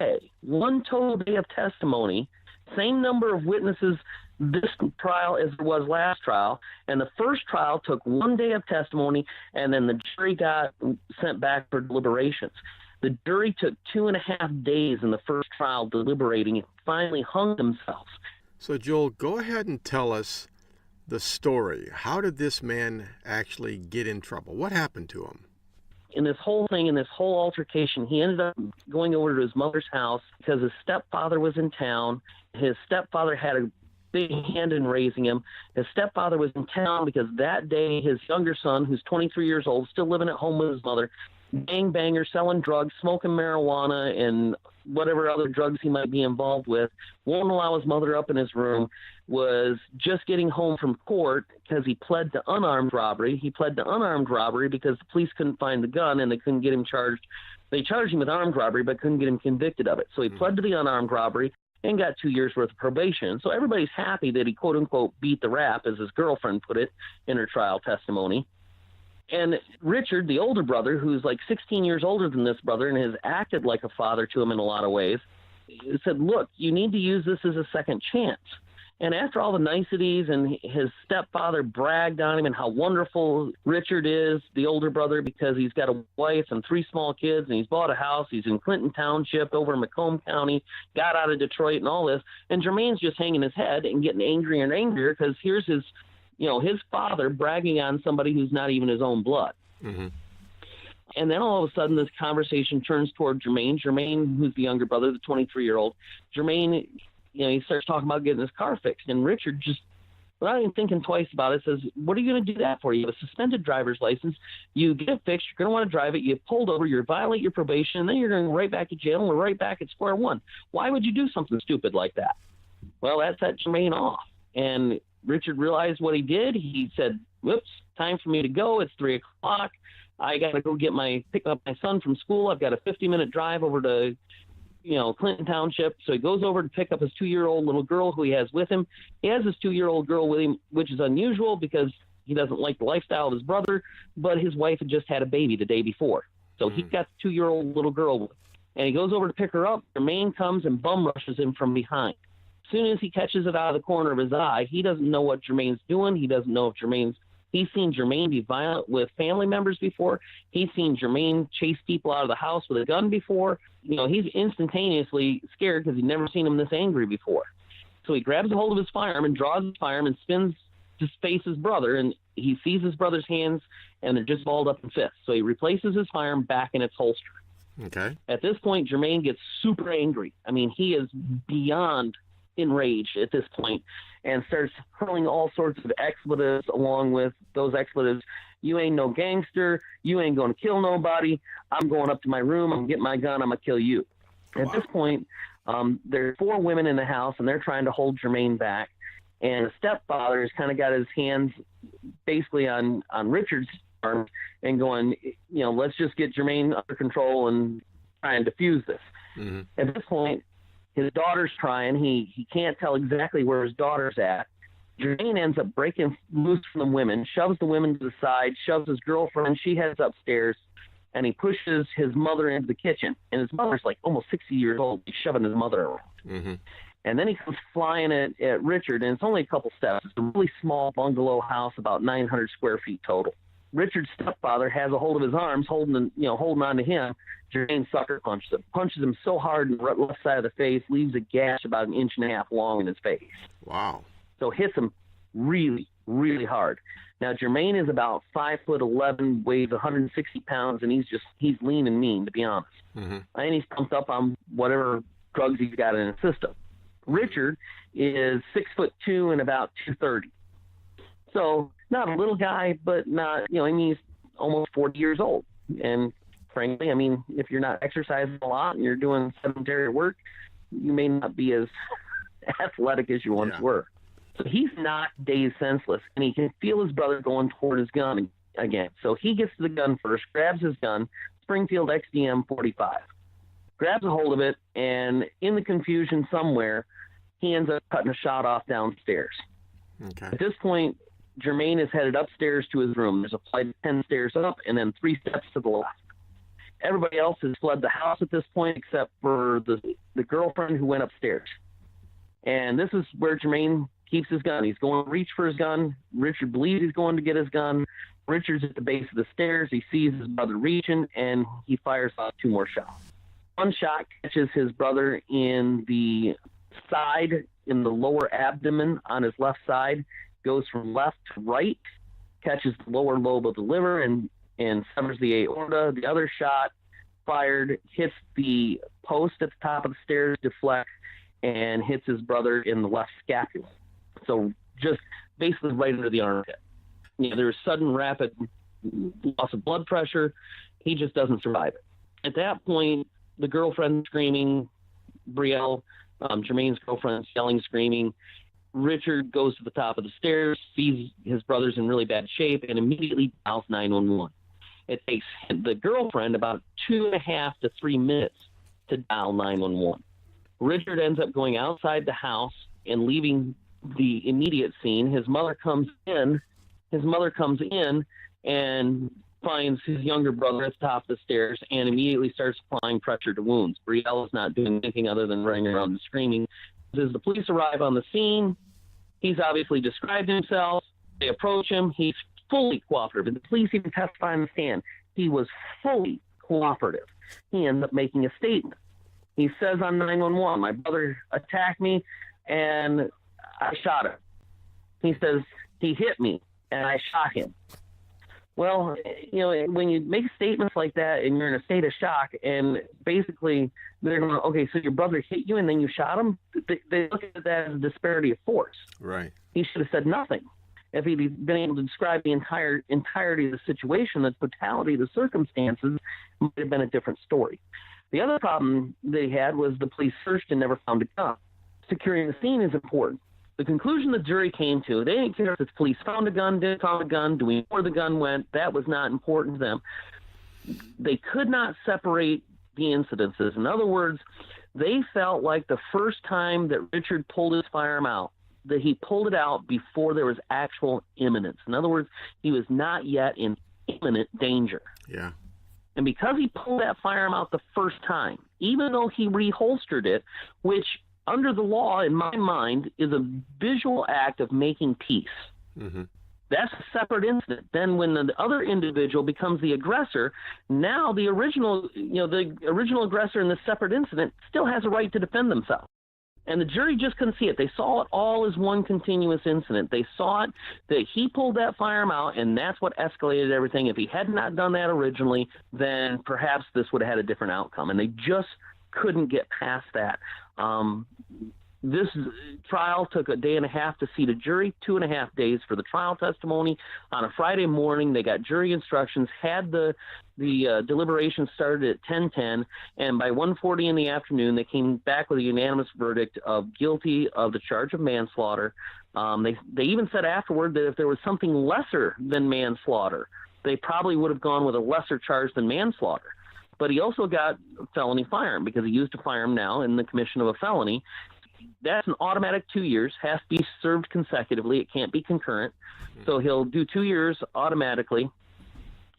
total day of testimony, same number of witnesses this trial as it was last trial, and the first trial took 1 day of testimony, and then the jury got sent back for deliberations. The jury took 2.5 days in the first trial deliberating and finally hung themselves. So, Joel, go ahead and tell us the story. How did this man actually get in trouble? What happened to him? In this whole thing, in this whole altercation, he ended up going over to his mother's house because his stepfather was in town. His stepfather had a big hand in raising him. His stepfather was in town because that day his younger son, who's 23 years old, still living at home with his mother, gangbanger, selling drugs, smoking marijuana, and whatever other drugs he might be involved with, won't allow his mother up in his room, was just getting home from court because he pled to unarmed robbery. He pled to unarmed robbery because the police couldn't find the gun and they couldn't get him charged. They charged him with armed robbery but couldn't get him convicted of it. So he pled to the unarmed robbery and got 2 years worth of probation. So everybody's happy that he, quote unquote, beat the rap, as his girlfriend put it in her trial testimony. And Richard, the older brother, who's like 16 years older than this brother and has acted like a father to him in a lot of ways, said, look, you need to use this as a second chance. And after all the niceties, and his stepfather bragged on him and how wonderful Richard is, the older brother, because he's got a wife and 3 small kids, and he's bought a house. He's in Clinton Township over in Macomb County, got out of Detroit and all this. And Jermaine's just hanging his head and getting angrier and angrier because here's his father bragging on somebody who's not even his own blood. Mm-hmm. And then all of a sudden this conversation turns toward Jermaine. Jermaine, who's the younger brother, the 23-year-old. Jermaine, he starts talking about getting his car fixed. And Richard, just without even thinking twice about it, says, what are you going to do that for? You have a suspended driver's license. You get it fixed. You're going to want to drive it. You pulled over. You violate your probation. And then you're going right back to jail. And we're right back at square one. Why would you do something stupid like that? Well, that set Jermaine off. And Richard realized what he did. He said, whoops, time for me to go. It's 3 o'clock. I got to go pick up my son from school. I've got a 50-minute drive over to, Clinton Township. So he goes over to pick up his 2-year-old little girl who he has with him. He has his 2-year-old girl with him, which is unusual because he doesn't like the lifestyle of his brother, but his wife had just had a baby the day before. So he got the 2-year-old little girl with him. And he goes over to pick her up. Jermaine comes and bum rushes him from behind. As soon as he catches it out of the corner of his eye, he doesn't know what Jermaine's doing. He doesn't know if he's seen Jermaine be violent with family members before. He's seen Jermaine chase people out of the house with a gun before. He's instantaneously scared because he'd never seen him this angry before. So he grabs a hold of his firearm and draws his firearm and spins to face his brother, and he sees his brother's hands, and they're just balled up in fists. So he replaces his firearm back in its holster. Okay. At this point, Jermaine gets super angry. I mean, he is beyond enraged at this point and starts hurling all sorts of expletives along with those expletives. You ain't no gangster. You ain't going to kill nobody. I'm going up to my room. I'm getting my gun. I'm going to kill you. Wow. At this point, there's 4 women in the house, and they're trying to hold Jermaine back. And the stepfather has kind of got his hands basically on Richard's arm and going, let's just get Jermaine under control and try and defuse this. Mm-hmm. At this point, his daughter's trying. He can't tell exactly where his daughter's at. Jermaine ends up breaking loose from the women, shoves the women to the side, shoves his girlfriend. She heads upstairs, and he pushes his mother into the kitchen. And his mother's like almost 60 years old. He's shoving his mother around. Mm-hmm. And then he comes flying at Richard, and it's only a couple steps. It's a really small bungalow house, about 900 square feet total. Richard's stepfather has a hold of his arms, holding on to him. Jermaine sucker punches him so hard in the left side of the face, leaves a gash about 1.5 inches long in his face. Wow. So hits him really, really hard. Now, Jermaine is about 5'11", weighs 160 pounds, and he's lean and mean, to be honest. Mm-hmm. And he's pumped up on whatever drugs he's got in his system. Richard is 6'2" and about 230. So not a little guy, but not, he's almost 40 years old. And frankly, if you're not exercising a lot and you're doing sedentary work, you may not be as athletic as you once were. So he's not dazed senseless, and he can feel his brother going toward his gun again. So he gets to the gun first, grabs his gun, Springfield XDM 45, grabs a hold of it, and in the confusion somewhere, he ends up cutting a shot off downstairs. Okay. At this point, Jermaine is headed upstairs to his room. There's a flight of 10 stairs up and then 3 steps to the left. Everybody else has fled the house at this point except for the girlfriend who went upstairs. And this is where Jermaine keeps his gun. He's going to reach for his gun. Richard believes he's going to get his gun. Richard's at the base of the stairs. He sees his brother reaching, and he fires off 2 more shots. One shot catches his brother in the side, in the lower abdomen on his left side, goes from left to right, catches the lower lobe of the liver and severs the aorta. The other shot fired, hits the post at the top of the stairs, deflects, and hits his brother in the left scapula. So just basically right under the armpit. There's sudden rapid loss of blood pressure. He just doesn't survive it. At that point, the girlfriend screaming, Brielle, Jermaine's girlfriend, yelling, screaming. Richard goes to the top of the stairs, sees his brother's in really bad shape, and immediately dials 911. It takes the girlfriend about 2.5 to 3 minutes to dial 911. Richard ends up going outside the house and leaving the immediate scene. His mother comes in and finds his younger brother at the top of the stairs and immediately starts applying pressure to wounds. Brielle is not doing anything other than running around and screaming. As the police arrive on the scene, he's obviously described himself. They approach him. He's fully cooperative. The police even testify on the stand. He was fully cooperative. He ends up making a statement. He says on 911, my brother attacked me and I shot him. He says he hit me and I shot him. Well, when you make statements like that and you're in a state of shock and basically they're going, okay, so your brother hit you and then you shot him, they look at that as a disparity of force. Right. He should have said nothing. If he'd been able to describe the entirety of the situation, the totality of the circumstances, might have been a different story. The other problem they had was the police searched and never found a gun. Securing the scene is important. The conclusion the jury came to, they didn't care if the police found a gun, didn't find a gun, do we know where the gun went? That was not important to them. They could not separate the incidences. In other words, they felt like the first time that Richard pulled his firearm out, that he pulled it out before there was actual imminence. In other words, he was not yet in imminent danger. Yeah. And because he pulled that firearm out the first time, even though he reholstered it, which under the law, in my mind, is a visual act of making peace. Mm-hmm. That's a separate incident. Then when the other individual becomes the aggressor, now the original aggressor in the separate incident still has a right to defend themselves. And the jury just couldn't see it. They saw it all as one continuous incident. They saw it that he pulled that firearm out, and that's what escalated everything. If he had not done that originally, then perhaps this would have had a different outcome. And they just couldn't get past that. This trial took 1.5 days to seat a jury, 2.5 days for the trial testimony. On a Friday morning, they got jury instructions, had the deliberation started at 10:10, and by 1:40 in the afternoon, they came back with a unanimous verdict of guilty of the charge of manslaughter. They even said afterward that if there was something lesser than manslaughter, they probably would have gone with a lesser charge than manslaughter. But he also got felony firearm because he used a firearm now in the commission of a felony. That's an automatic 2 years, has to be served consecutively. It can't be concurrent. So he'll do 2 years automatically.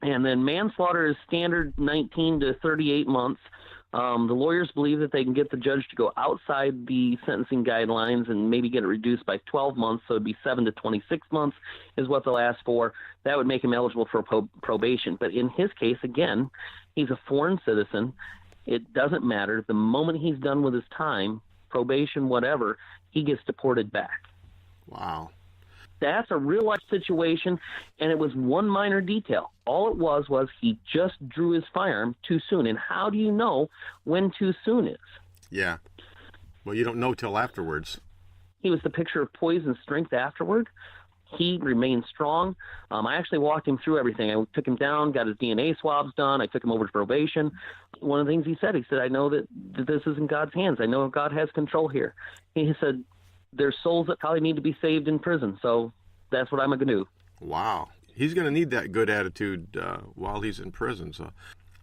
And then manslaughter is standard 19 to 38 months. The lawyers believe that they can get the judge to go outside the sentencing guidelines and maybe get it reduced by 12 months. So it'd be 7 to 26 months is what they'll ask for. That would make him eligible for probation. But in his case, again, he's a foreign citizen. It doesn't matter. The moment he's done with his time, probation, whatever, he gets deported back. Wow. That's a real-life situation, and it was one minor detail. All it was he just drew his firearm too soon. And how do you know when too soon is? Yeah. Well, you don't know till afterwards. He was the picture of poise and strength afterward. He remained strong. I actually walked him through everything. I took him down, got his DNA swabs done. I took him over to probation. One of the things he said, I know that this is in God's hands. I know God has control here. He said, there's souls that probably need to be saved in prison, so that's what I'm going to do. Wow. He's going to need that good attitude while he's in prison. So,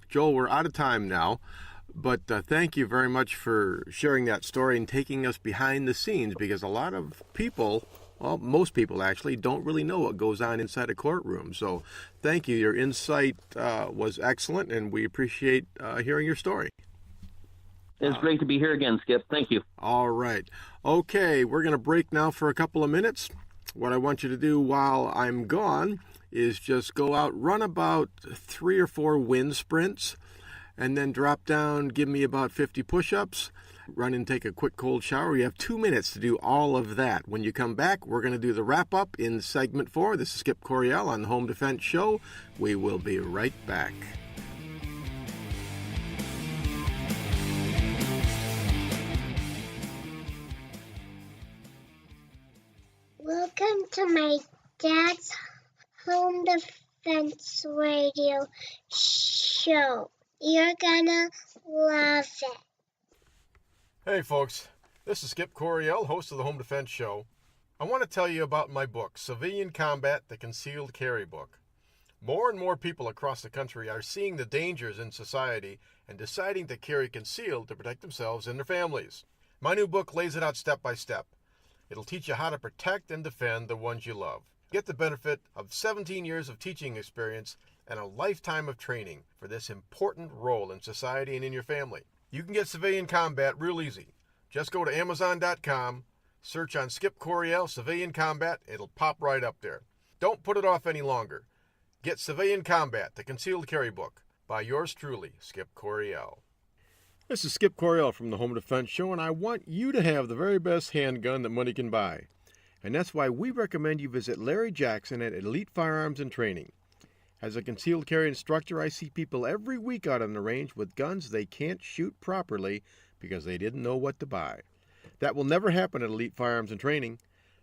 Joel, we're out of time now, but thank you very much for sharing that story and taking us behind the scenes, because a lot of people, well, most people actually, don't really know what goes on inside a courtroom. So thank you. Your insight was excellent, and we appreciate hearing your story. It's great to be here again, Skip. Thank you. All right. Okay, we're going to break now for a couple of minutes. What I want you to do while I'm gone is just go out, run about 3 or 4 wind sprints, and then drop down, give me about 50 push-ups, run and take a quick cold shower. You have 2 minutes to do all of that. When you come back, we're going to do the wrap-up in segment 4. This is Skip Coryell on the Home Defense Show. We will be right back. Welcome to my dad's Home Defense Radio show. You're gonna love it. Hey folks, this is Skip Coryell, host of the Home Defense Show. I want to tell you about my book, Civilian Combat, the Concealed Carry Book. More and more people across the country are seeing the dangers in society and deciding to carry concealed to protect themselves and their families. My new book lays it out step by step. It'll teach you how to protect and defend the ones you love. Get the benefit of 17 years of teaching experience and a lifetime of training for this important role in society and in your family. You can get Civilian Combat real easy. Just go to Amazon.com, search on Skip Coryell Civilian Combat, it'll pop right up there. Don't put it off any longer. Get Civilian Combat, the Concealed Carry Book, by yours truly, Skip Coryell. This is Skip Coryell from the Home Defense Show, and I want you to have the very best handgun that money can buy. And that's why we recommend you visit Larry Jackson at Elite Firearms and Training. As a concealed carry instructor, I see people every week out on the range with guns they can't shoot properly because they didn't know what to buy. That will never happen at Elite Firearms and Training.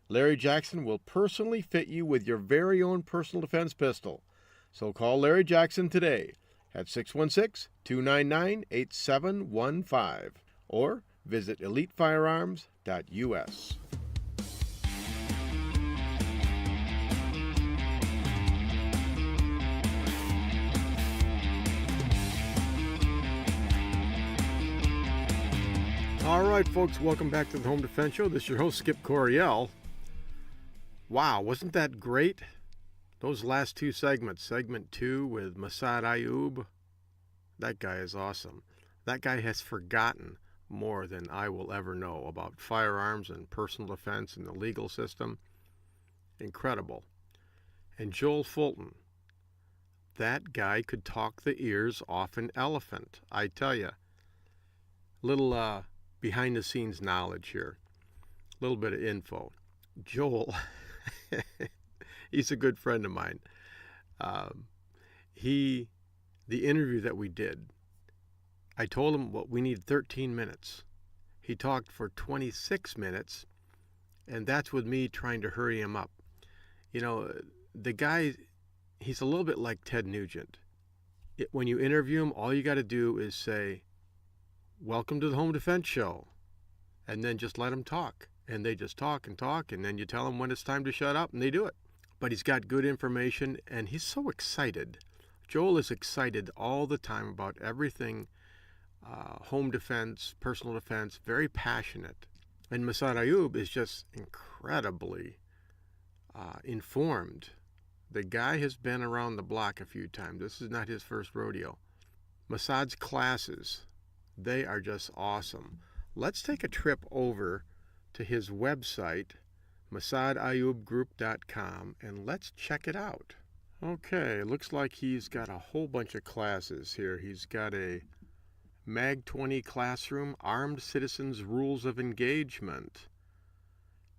Larry Jackson will personally fit you with your very own personal defense pistol. So call Larry Jackson today at 616-299-8715 or visit elitefirearms.us. All right, folks, welcome back to the Home Defense Show. This is your host, Skip Coryell. Wow, wasn't that great? Those last two segments, segment 2 with Massad Ayoob, that guy is awesome. That guy has forgotten more than I will ever know about firearms and personal defense and the legal system. Incredible. And Joel Fulton, that guy could talk the ears off an elephant, I tell you. Little behind-the-scenes knowledge here. A little bit of info. Joel, he's a good friend of mine. The interview that we did, I told him we need 13 minutes. He talked for 26 minutes, and that's with me trying to hurry him up. You know, the guy, he's a little bit like Ted Nugent. When you interview him, all you got to do is say, "Welcome to the Home Defense Show," and then just let him talk. And they just talk, and then you tell them when it's time to shut up, and they do it. But he's got good information, and he's so excited. Joel is excited all the time about everything, home defense, personal defense, very passionate. And Massad Ayoob is just incredibly informed. The guy has been around the block a few times. This is not his first rodeo. Massad's classes, they are just awesome. Let's take a trip over to his website, MassadAyoobGroup.com, and let's check it out. Okay, looks like he's got a whole bunch of classes here. He's got a Mag 20 classroom, Armed Citizens Rules of Engagement,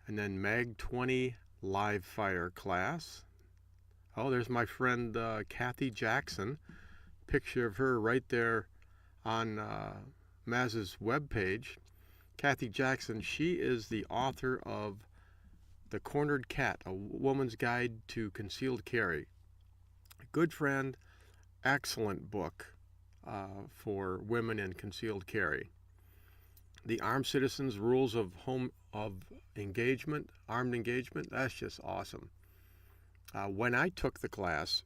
and then Mag 20 live fire class. Oh, there's my friend Kathy Jackson. Picture of her right there on Maz's webpage. Kathy Jackson, she is the author of The Cornered Cat, A Woman's Guide to Concealed Carry. Good friend, excellent book for women in concealed carry. The Armed Citizens Rules of Engagement, Armed Engagement, that's just awesome. When I took the class,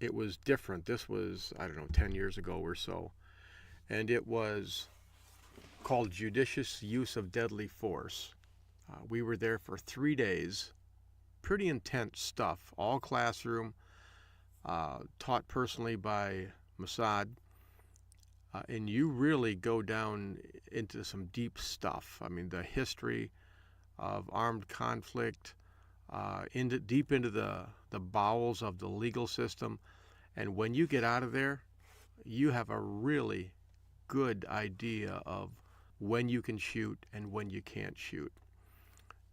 it was different. This was, 10 years ago or so. And it was called Judicious Use of Deadly Force. We were there for 3 days. Pretty intense stuff. All classroom, taught personally by Massad. And you really go down into some deep stuff. I mean, the history of armed conflict, deep into the bowels of the legal system. And when you get out of there, you have a really good idea of when you can shoot and when you can't shoot.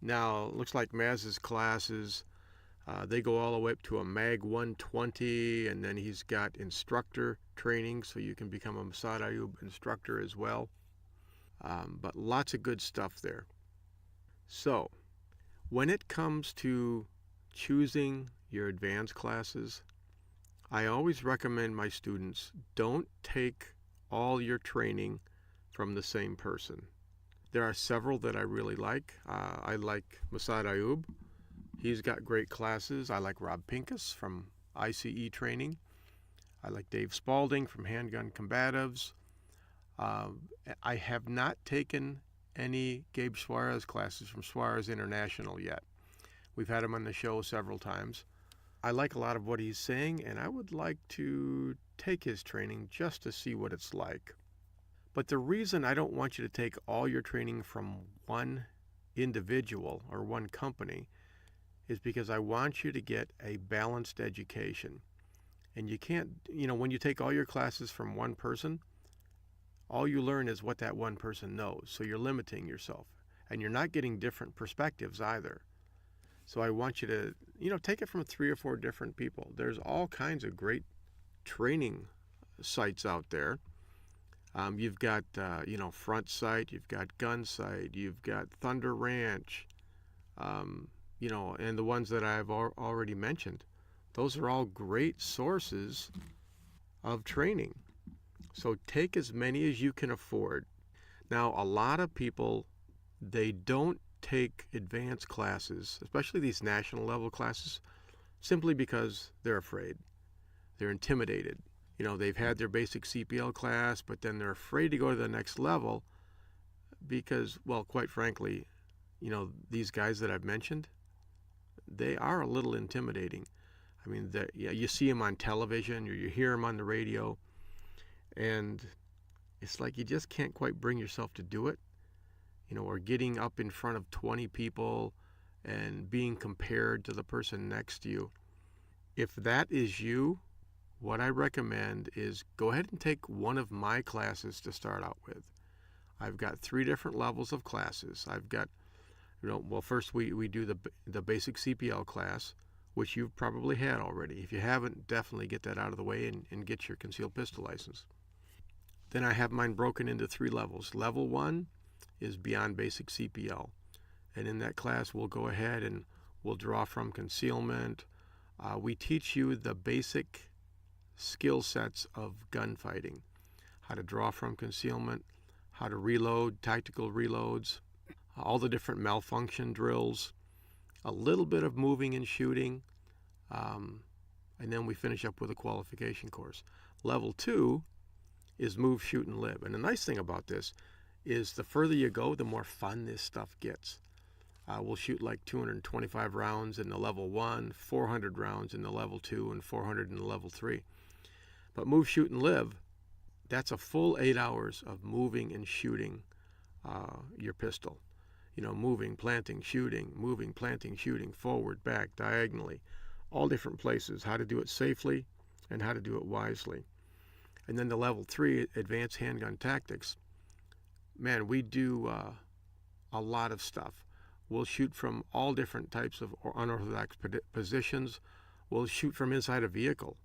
Now, it looks like Maz's classes, they go all the way up to a Mag 120, and then he's got instructor training, so you can become a Massad Ayoob instructor as well. But lots of good stuff there. So, when it comes to choosing your advanced classes, I always recommend my students don't take all your training from the same person. There are several that I really like. I like Massad Ayoob. He's got great classes. I like Rob Pincus from ICE Training. I like Dave Spalding from Handgun Combatives. I have not taken any Gabe Suarez classes from Suarez International yet. We've had him on the show several times. I like a lot of what he's saying, and I would like to take his training just to see what it's like. But the reason I don't want you to take all your training from one individual or one company is because I want you to get a balanced education. And you can't, when you take all your classes from one person, all you learn is what that one person knows. So you're limiting yourself. And you're not getting different perspectives either. So I want you to, take it from 3 or 4 different people. There's all kinds of great training sites out there. You've got, Front Sight, you've got Gun Sight, you've got Thunder Ranch, and the ones that I've already mentioned. Those are all great sources of training. So take as many as you can afford. Now, a lot of people, they don't take advanced classes, especially these national level classes, simply because they're afraid. They're intimidated. They've had their basic CPL class, but then they're afraid to go to the next level because, well, quite frankly, these guys that I've mentioned, they are a little intimidating. I mean, you see them on television or you hear them on the radio, and it's like you just can't quite bring yourself to do it, or getting up in front of 20 people and being compared to the person next to you. If that is you, what I recommend is go ahead and take one of my classes to start out with. I've got 3 different levels of classes. I've got, first we do the basic CPL class, which you've probably had already. If you haven't, definitely get that out of the way and get your concealed pistol license. Then I have mine broken into 3 levels. Level 1 is beyond basic CPL. And in that class, we'll go ahead and we'll draw from concealment. We teach you the basic skill sets of gunfighting, how to draw from concealment, how to reload, tactical reloads, all the different malfunction drills, a little bit of moving and shooting, and then we finish up with a qualification course. Level 2 is move, shoot, and live. And the nice thing about this is the further you go, the more fun this stuff gets. We'll shoot like 225 rounds in the level 1, 400 rounds in the level 2, and 400 in the level 3. But move, shoot, and live, that's a full 8 hours of moving and shooting your pistol. Moving, planting, shooting, forward, back, diagonally, all different places, how to do it safely and how to do it wisely. And then the level 3, advanced handgun tactics. Man, we do a lot of stuff. We'll shoot from all different types of unorthodox positions. We'll shoot from inside a vehicle,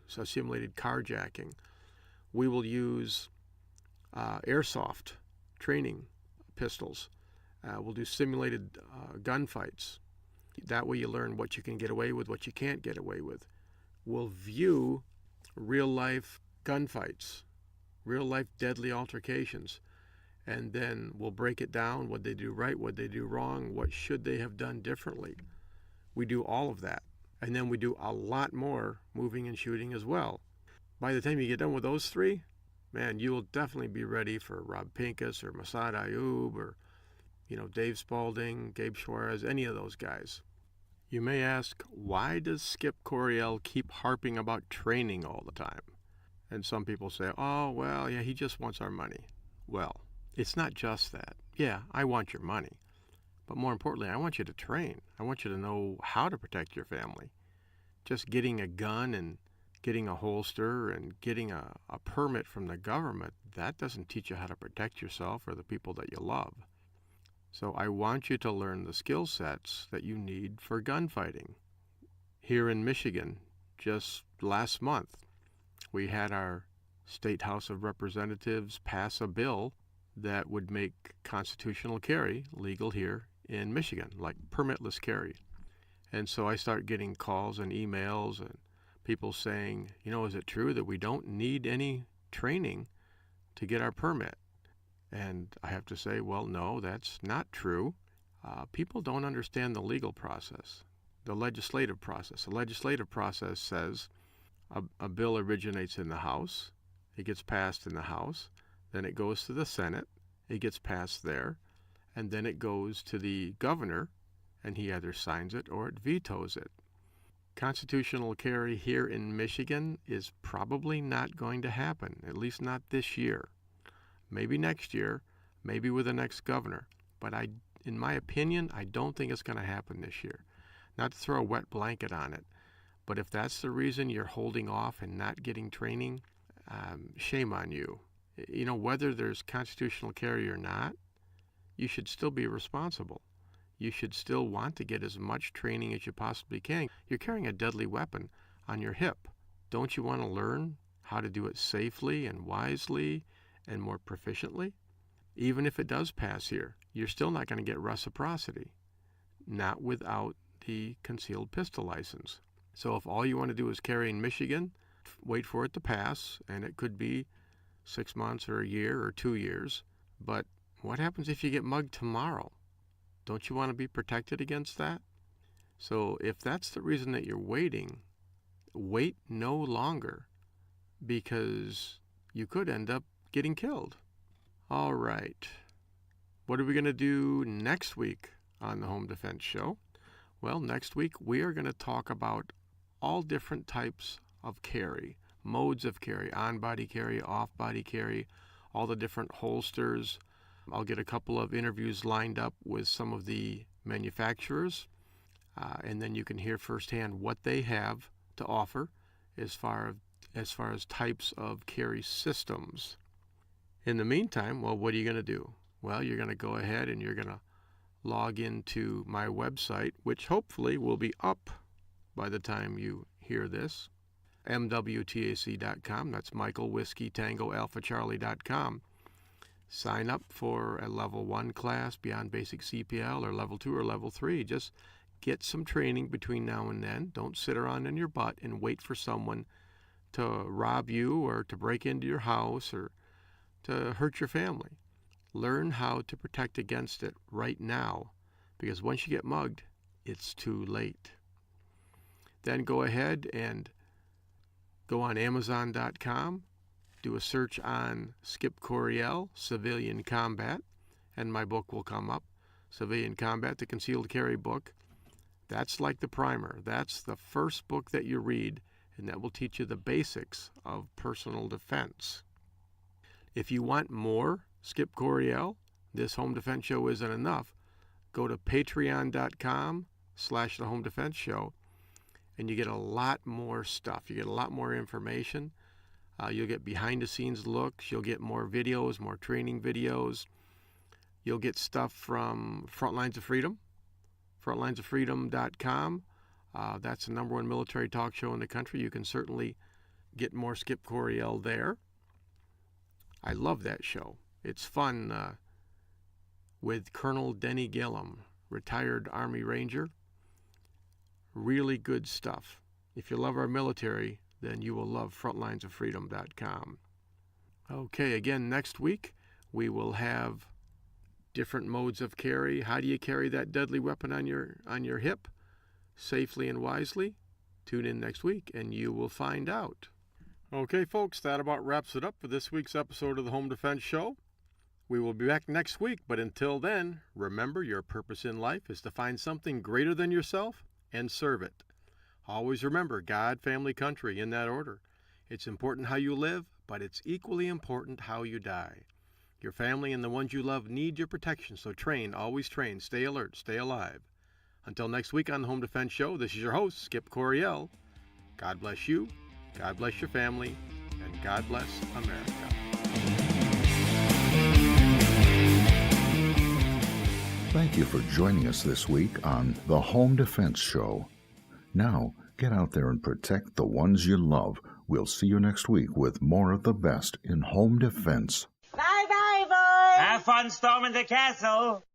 so simulated carjacking. We will use airsoft training pistols. We'll do simulated gunfights. That way you learn what you can get away with, what you can't get away with. We'll view real-life gunfights, real-life deadly altercations, and then we'll break it down, what they do right, what they do wrong, what should they have done differently. We do all of that. And then we do a lot more moving and shooting as well. By the time you get done with those 3, man, you will definitely be ready for Rob Pincus or Massad Ayoob or, Dave Spalding, Gabe Suarez, any of those guys. You may ask, why does Skip Coryell keep harping about training all the time? And some people say, oh, well, yeah, he just wants our money. Well, it's not just that. Yeah, I want your money. But more importantly, I want you to train. I want you to know how to protect your family. Just getting a gun and getting a holster and getting a permit from the government, that doesn't teach you how to protect yourself or the people that you love. So I want you to learn the skill sets that you need for gunfighting. Here in Michigan, just last month, we had our State House of Representatives pass a bill that would make constitutional carry legal here in Michigan, like permitless carry. And so I start getting calls and emails and people saying, is it true that we don't need any training to get our permit? And I have to say, well, no, that's not true. People don't understand the legal process, the legislative process. The legislative process says a bill originates in the House, it gets passed in the House, then it goes to the Senate, it gets passed there, and then it goes to the governor, and he either signs it or it vetoes it. Constitutional carry here in Michigan is probably not going to happen, at least not this year. Maybe next year, maybe with the next governor. But in my opinion, I don't think it's going to happen this year. Not to throw a wet blanket on it, but if that's the reason you're holding off and not getting training, shame on you. Whether there's constitutional carry or not, you should still be responsible. You should still want to get as much training as you possibly can. You're carrying a deadly weapon on your hip. Don't you want to learn how to do it safely and wisely and more proficiently? Even if it does pass here, you're still not going to get reciprocity, not without the concealed pistol license. So if all you want to do is carry in Michigan, wait for it to pass, and it could be 6 months or a year or 2 years. But what happens if you get mugged tomorrow? Don't you want to be protected against that? So if that's the reason that you're waiting, wait no longer, because you could end up getting killed. All right. What are we going to do next week on the Home Defense Show? Well, next week we are going to talk about all different types of carry, modes of carry, on-body carry, off-body carry, all the different holsters. I'll get a couple of interviews lined up with some of the manufacturers, and then you can hear firsthand what they have to offer as far as types of carry systems. In the meantime, well, what are you going to do? Well, you're going to go ahead and you're going to log into my website, which hopefully will be up by the time you hear this, mwtac.com. That's Michael Whiskey Tango Alpha Charlie.com. Sign up for a level 1 class beyond basic CPL or level 2 or level 3. Just get some training between now and then. Don't sit around in your butt and wait for someone to rob you or to break into your house or to hurt your family. Learn how to protect against it right now, because once you get mugged, it's too late. Then go ahead and go on Amazon.com, do a search on Skip Coryell, Civilian Combat, and my book will come up, Civilian Combat, the Concealed Carry book. That's like the primer. That's the first book that you read, and that will teach you the basics of personal defense. If you want more Skip Coryell, this Home Defense Show isn't enough, go to patreon.com/the Home Defense Show, and you get a lot more stuff. You get a lot more information. You'll get behind-the-scenes looks. You'll get more videos, more training videos. You'll get stuff from Frontlines of Freedom, frontlinesoffreedom.com. That's the #1 military talk show in the country. You can certainly get more Skip Coryell there. I love that show. It's fun with Colonel Denny Gillum, retired Army Ranger. Really good stuff. If you love our military, then you will love frontlinesoffreedom.com. Okay, again, next week we will have different modes of carry. How do you carry that deadly weapon on your hip safely and wisely? Tune in next week and you will find out. Okay, folks, that about wraps it up for this week's episode of the Home Defense Show. We will be back next week, but until then, remember your purpose in life is to find something greater than yourself and serve it. Always remember God, family, country, in that order. It's important how you live, but it's equally important how you die. Your family and the ones you love need your protection, so train, always train, stay alert, stay alive. Until next week on the Home Defense Show, this is your host, Skip Coryell. God bless you, God bless your family, and God bless America. Thank you for joining us this week on The Home Defense Show. Now, get out there and protect the ones you love. We'll see you next week with more of the best in home defense. Bye-bye, boys! Have fun storming the castle!